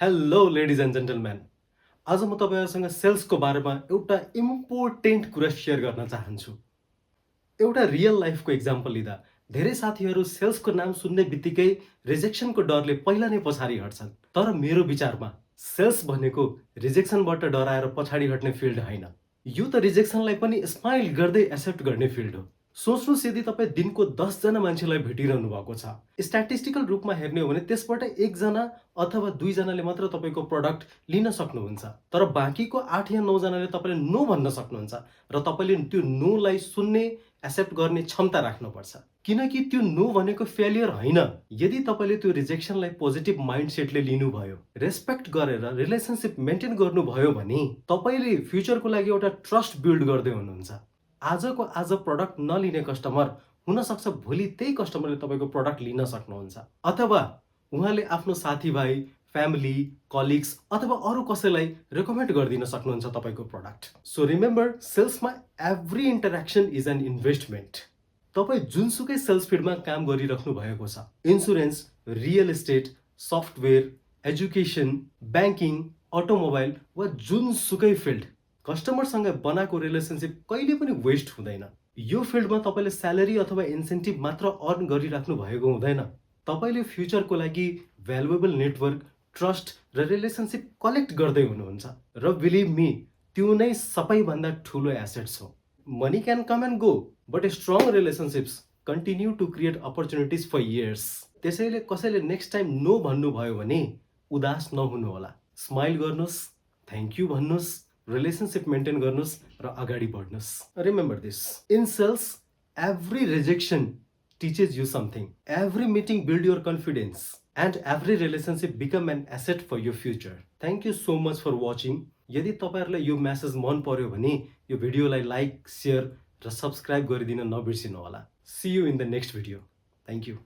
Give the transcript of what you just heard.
Hello ladies and gentleman, आज म तपाईँहरूसँग सेल्सको बारेमा एउटा इम्पोर्टेन्ट कुरा सेयर गर्न चाहन्छु। एउटा रियल लाइफको एक्जाम्पल लिँदा धेरै साथीहरू सेल्सको नाम सुन्ने बित्तिकै रिजेक्सनको डरले पहिला नै पछाडि हट्छन्। तर मेरो विचारमा सेल्स भनेको रिजेक्सनबाट डराएर पछाडि हट्ने फिल्ड होइन। यो त रिजेक्सनलाई पनि स्माइल गर्दै एक्सेप्ट गर्ने फिल्ड हो। सोच्नुहोस्, यदि तपाईँ दिनको 10 जना मान्छेलाई भेटिरहनु भएको छ, स्ट्याटिस्टिकल रूपमा हेर्ने हो भने त्यसबाट 1 जना अथवा 2 जनाले मात्र तपाईँको प्रडक्ट लिन सक्नुहुन्छ। तर बाँकीको 8 या 9 जनाले तपाईँले नो भन्न सक्नुहुन्छ र तपाईँले त्यो नोलाई सुन्ने, एक्सेप्ट गर्ने क्षमता राख्नुपर्छ। किनकि त्यो नो भनेको फेलियर होइन। यदि तपाईँले त्यो रिजेक्सनलाई पोजिटिभ माइन्डसेटले लिनुभयो, रेस्पेक्ट गरेर रिलेसनसिप मेन्टेन गर्नुभयो भने तपाईँले फ्युचरको लागि एउटा ट्रस्ट बिल्ड गर्दै हुनुहुन्छ। आजको आज प्रडक्ट नलिने कस्टमर हुन सक्छ भोलि त्यही कस्टमरले तपाईँको प्रडक्ट लिन सक्नुहुन्छ, अथवा उहाँले आफ्नो साथीभाइ, फ्यामिली, कलिग्स अथवा अरू कसैलाई रेकमेन्ड गरिदिन सक्नुहुन्छ तपाईँको प्रडक्ट। सो रिमेम्बर, सेल्समा every interaction is an investment. तपाईँ जुनसुकै सेल्स फिल्डमा काम गरिराख्नु भएको छ, insurance, real estate, software, education, banking, automobile वा जुनसुकै फिल्ड, कस्टमरसँग बनाएको रिलेसनसिप कहिले पनि वेस्ट हुँदैन। यो फिल्डमा तपाईँले स्यालेरी अथवा इन्सेन्टिभ मात्र अर्न गरिराख्नु भएको हुँदैन। तपाईँले फ्युचरको लागि भ्यालुएबल नेटवर्क, ट्रस्ट र रिलेसनसिप कलेक्ट गर्दै हुनुहुन्छ। र बिलिभ मी, त्यो नै सबैभन्दा ठुलो एसेट्स हो। Money can come and go, but strong relationships continue to create opportunities for years. त्यसैले कसैले नेक्स्ट टाइम नो भन्नुभयो भने उदास नहुनुहोला। स्माइल गर्नुहोस्, थ्याङ्क यू भन्नुहोस्, रिलेसनसिप मेन्टेन गर्नुहोस् र अगाडि बढ्नुहोस्। Remember this, in sales every rejection teaches you something. Every meeting build your confidence and every relationship become an asset for your future. Thank you so much for watching. यदि तपाईहरुलाई यो message मन पर्यो भने यो भिडियोलाई लाइक, शेयर र subscribe गरिदिन नबिर्सिनु होला। See you in the next video. Thank you.